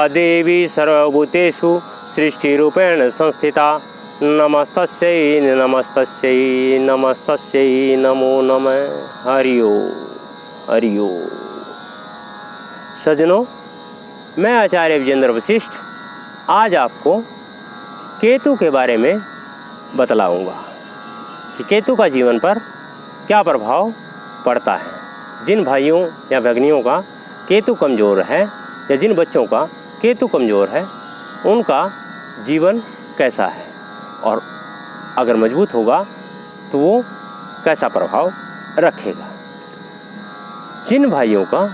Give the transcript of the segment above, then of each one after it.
देवी सर्वभूतेषु सृष्टिरूपेण संस्थिता। नमस्तस्यै नमस्तस्यै नमस्तस्यै नमो नमः। हरि ओम। सज्जनों, मैं आचार्य विजेंद्र वशिष्ठ आज आपको केतु के बारे में बतलाऊंगा कि केतु का जीवन पर क्या प्रभाव पड़ता है। जिन भाइयों या भगिनियों का केतु कमज़ोर है या जिन बच्चों का केतु कमज़ोर है उनका जीवन कैसा है और अगर मजबूत होगा तो वो कैसा प्रभाव रखेगा। जिन भाइयों का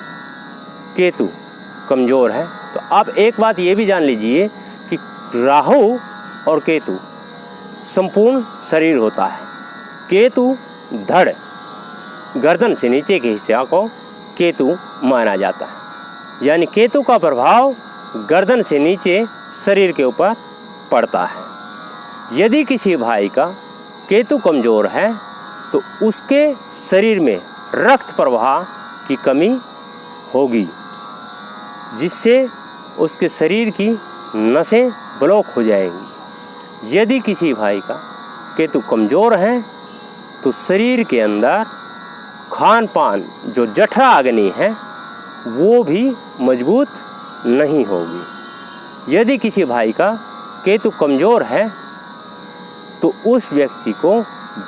केतु कमज़ोर है तो आप एक बात ये भी जान लीजिए कि राहु और केतु संपूर्ण शरीर होता है। केतु धड़ गर्दन से नीचे के हिस्से को केतु माना जाता है, यानी केतु का प्रभाव गर्दन से नीचे शरीर के ऊपर पड़ता है। यदि किसी भाई का केतु कमज़ोर है तो उसके शरीर में रक्त प्रवाह की कमी होगी, जिससे उसके शरीर की नसें ब्लॉक हो जाएंगी। यदि किसी भाई का केतु कमज़ोर है तो शरीर के अंदर खान पान जो जठरा अग्नि है वो भी मजबूत नहीं होगी। यदि किसी भाई का केतु कमज़ोर है तो उस व्यक्ति को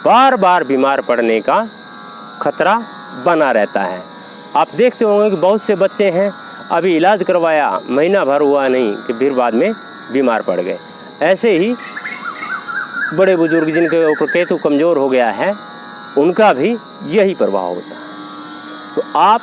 बार बार बीमार पड़ने का खतरा बना रहता है। आप देखते होंगे कि बहुत से बच्चे हैं अभी इलाज करवाया, महीना भर हुआ नहीं कि फिर बाद में बीमार पड़ गए। ऐसे ही बड़े बुजुर्ग जिनके ऊपर केतु कमज़ोर हो गया है उनका भी यही प्रभाव होता है। तो आप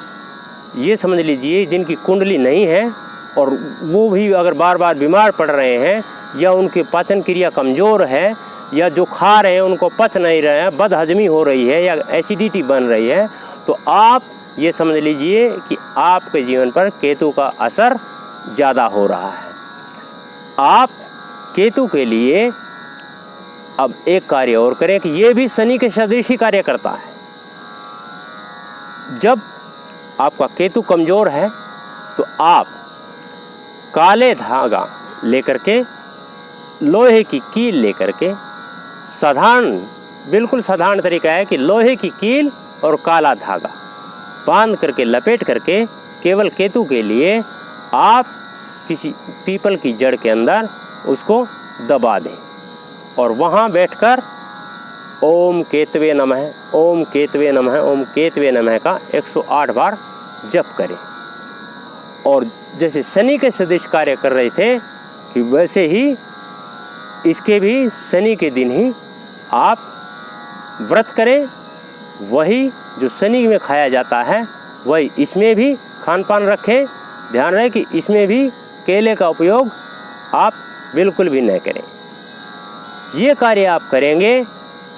ये समझ लीजिए जिनकी कुंडली नहीं है और वो भी अगर बार बार बीमार पड़ रहे हैं या उनकी पाचन क्रिया कमज़ोर है या जो खा रहे हैं उनको पच नहीं रहे हैं, बदहजमी हो रही है या एसिडिटी बन रही है, तो आप ये समझ लीजिए कि आपके जीवन पर केतु का असर ज़्यादा हो रहा है। आप केतु के लिए अब एक कार्य और करें कि ये भी शनि के सदृश ही कार्य करता है। जब आपका केतु कमज़ोर है तो आप काले धागा लेकर के, लोहे की कील लेकर के, बिल्कुल साधारण तरीका है कि लोहे की कील और काला धागा बांध करके लपेट करके केवल केतु के लिए आप किसी पीपल की जड़ के अंदर उसको दबा दें और वहाँ बैठकर ओम केतवे नमः, ओम केतवे नमः, ओम केतवे नमः का 108 बार जप करें। और जैसे शनि के सदृश कार्य कर रहे थे कि वैसे ही इसके भी शनि के दिन ही आप व्रत करें। वही जो शनि में खाया जाता है वही इसमें भी खान पान रखें। ध्यान रहे कि इसमें भी केले का उपयोग आप बिल्कुल भी न करें। ये कार्य आप करेंगे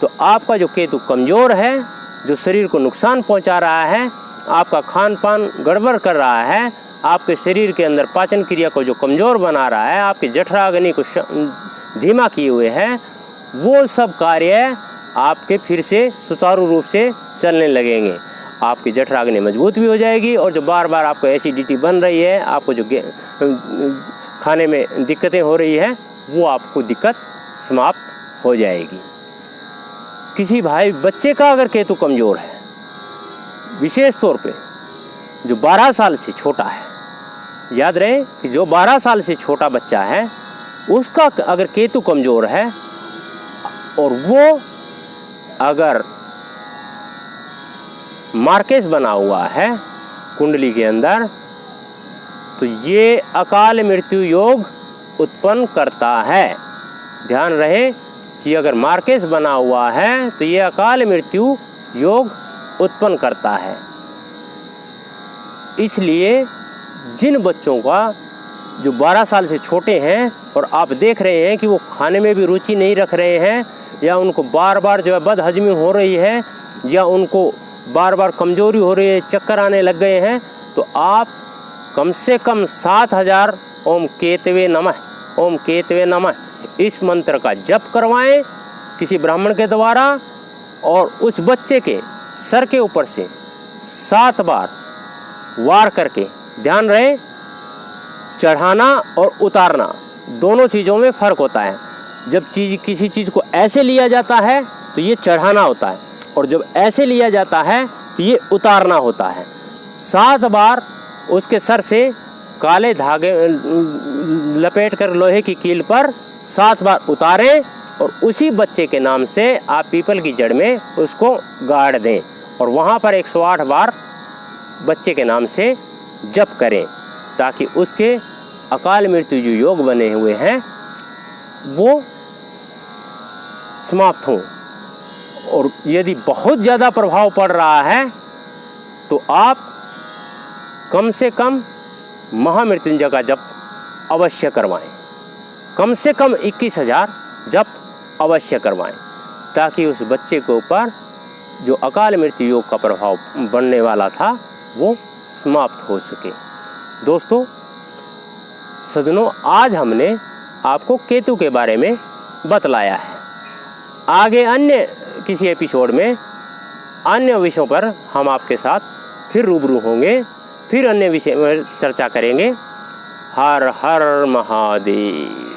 तो आपका जो केतु कमज़ोर है, जो शरीर को नुकसान पहुंचा रहा है, आपका खान पान गड़बड़ कर रहा है, आपके शरीर के अंदर पाचन क्रिया को जो कमज़ोर बना रहा है, आपके जठराग्नि को धीमा किए हुए है, वो सब कार्य आपके फिर से सुचारू रूप से चलने लगेंगे। आपकी जठराग्नि मजबूत भी हो जाएगी और जो बार बार आपको एसिडिटी बन रही है, आपको जो खाने में दिक्कतें हो रही है, वो आपको दिक्कत समाप्त हो जाएगी। किसी भाई बच्चे का अगर केतु कमज़ोर है, विशेष तौर पे जो 12 साल से छोटा है, याद रहे कि जो 12 साल से छोटा बच्चा है उसका अगर केतु कमज़ोर है और वो अगर मार्केस बना हुआ है कुंडली के अंदर तो ये अकाल मृत्यु योग उत्पन्न करता है। ध्यान रहे कि अगर मार्केस बना हुआ है तो ये अकाल मृत्यु योग उत्पन्न करता है। इसलिए जिन बच्चों का जो 12 साल से छोटे हैं और आप देख रहे हैं कि वो खाने में भी रुचि नहीं रख रहे हैं या उनको बार बार जो है बदहजमी हो रही है या उनको बार बार कमज़ोरी हो रही है, चक्कर आने लग गए हैं, तो आप कम से कम 7000 ओम केतवे नमः, ओम केतवे नमः इस मंत्र का जप करवाएं किसी ब्राह्मण के द्वारा और उस बच्चे के सर के ऊपर से 7 बार वार करके, ध्यान रहे चढ़ाना और उतारना दोनों चीज़ों में फ़र्क होता है। जब किसी चीज़ को ऐसे लिया जाता है तो ये चढ़ाना होता है, और जब ऐसे लिया जाता है तो ये उतारना होता है। 7 बार उसके सर से काले धागे लपेट कर लोहे की कील पर 7 बार उतारें, और उसी बच्चे के नाम से आप पीपल की जड़ में उसको गाड़ दें, और वहाँ पर 108 बार बच्चे के नाम से जप करें, ताकि उसके अकाल मृत्यु जो योग बने हुए हैं वो समाप्त हों। और यदि बहुत ज़्यादा प्रभाव पड़ रहा है तो आप कम से कम महामृत्युंजय का जप अवश्य करवाएं, कम से कम 21,000 जप अवश्य करवाएं, ताकि उस बच्चे के ऊपर जो अकाल मृत्यु योग का प्रभाव बनने वाला था वो समाप्त हो सके। दोस्तों सज्जनों, आज हमने आपको केतु के बारे में बतलाया है। आगे अन्य किसी एपिसोड में अन्य विषयों पर हम आपके साथ फिर रूबरू होंगे, फिर अन्य विषय में चर्चा करेंगे। हर हर महादेव।